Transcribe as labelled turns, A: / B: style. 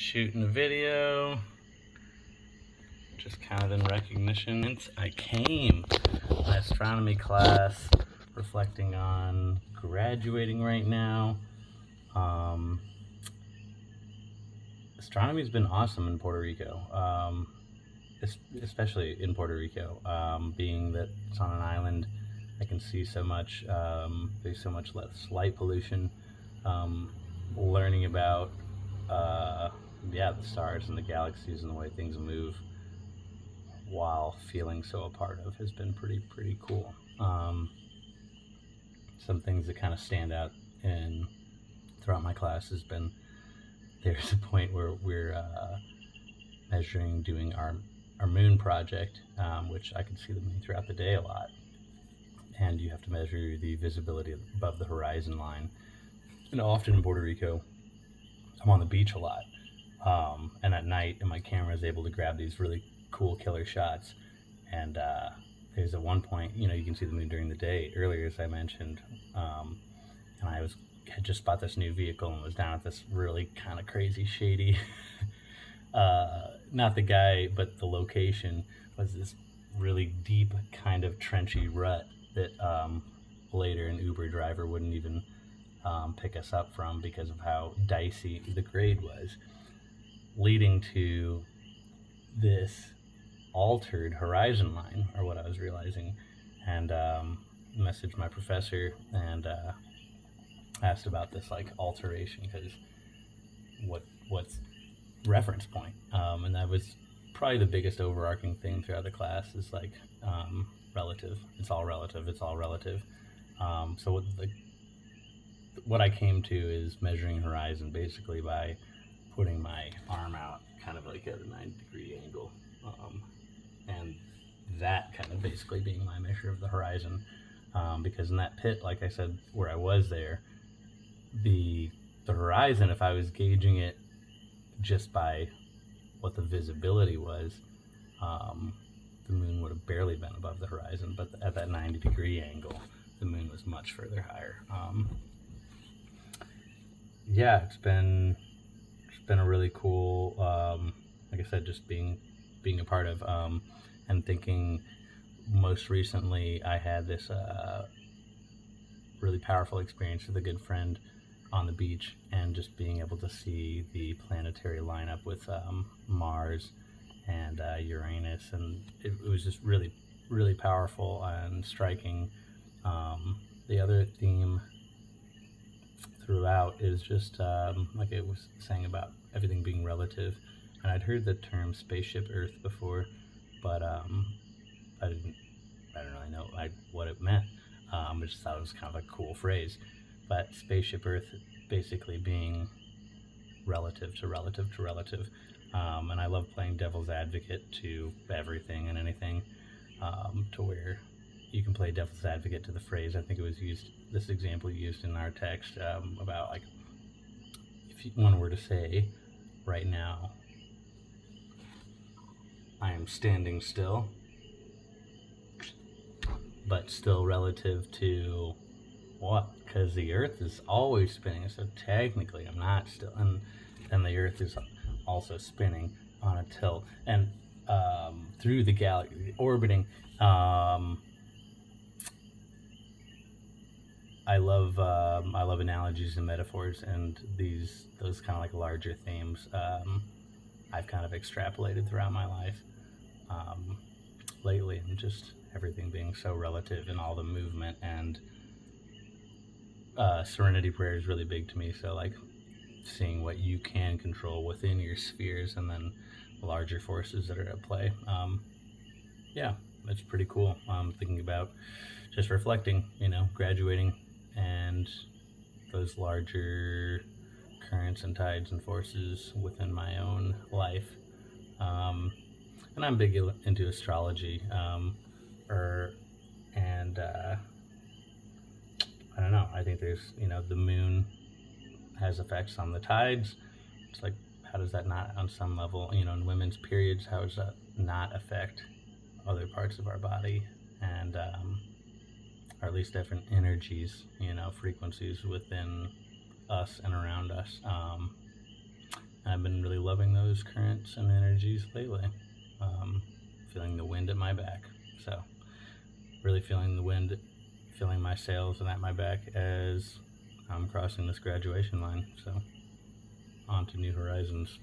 A: shooting a video, just kind of in recognition. I came my astronomy class, reflecting on graduating right now. Astronomy's been awesome in Puerto Rico, especially in Puerto Rico, being that it's on an island. I can see so much. There's so much less light pollution. Learning about the stars and the galaxies and the way things move while feeling so a part of has been pretty cool. Some things that kind of stand out throughout my class has been, there's a point where we're doing our moon project, which I can see the moon throughout the day a lot, and you have to measure the visibility above the horizon line. And often in Puerto Rico, I'm on the beach a lot, and at night, and my camera is able to grab these really cool killer shots. And there's at one point, you can see the moon during the day earlier, as I mentioned, and I had just bought this new vehicle and was down at this really kind of crazy, shady, not the guy, but the location was this really deep kind of trenchy rut that later an Uber driver wouldn't even pick us up from because of how dicey the grade was, leading to this altered horizon line, or what I was realizing, and messaged my professor and asked about this alteration, because what's reference point, and that was probably the biggest overarching thing throughout the class is relative. It's all relative. So what I came to is measuring horizon basically by putting my arm out kind of like at a 90-degree angle, and that kind of basically being my measure of the horizon, because in that pit, like I said, where I was there, the horizon, if I was gauging it just by what the visibility was, the moon would have barely been above the horizon, but at that 90-degree angle, the moon was much further higher. It's been a really cool, like I said, just being a part of, and thinking. Most recently, I had this really powerful experience with a good friend on the beach, and just being able to see the planetary lineup with Mars and Uranus, and it was just really powerful and striking. The other theme throughout is just like it was saying about everything being relative, and I'd heard the term spaceship Earth before, but I didn't really know what it meant. I just thought it was kind of a cool phrase. But spaceship Earth basically being relative to relative to relative. And I love playing devil's advocate to everything and anything, to where you can play devil's advocate to the phrase. I think it was this example used in our text, about if one were to say, right now, I am standing still, but still relative to what? Because the Earth is always spinning, so technically I'm not still, and the Earth is also spinning on a tilt, and through the galaxy orbiting. I love analogies and metaphors, and those kind of like larger themes. I've kind of extrapolated throughout my life lately, and just everything being so relative, and all the movement, and serenity prayer is really big to me. So seeing what you can control within your spheres, and then larger forces that are at play. It's pretty cool. Thinking about just reflecting, graduating, and those larger currents and tides and forces within my own life. And I'm big into astrology, and I don't know, I think there's, the moon has effects on the tides. It's like, how does that not, on some level, in women's periods, how does that not affect other parts of our body, and or at least different energies, frequencies within us and around us. I've been really loving those currents and energies lately. Um, Feeling the wind at my back. So, really feeling the wind, feeling my sails and at my back as I'm crossing this graduation line. So, on to new horizons.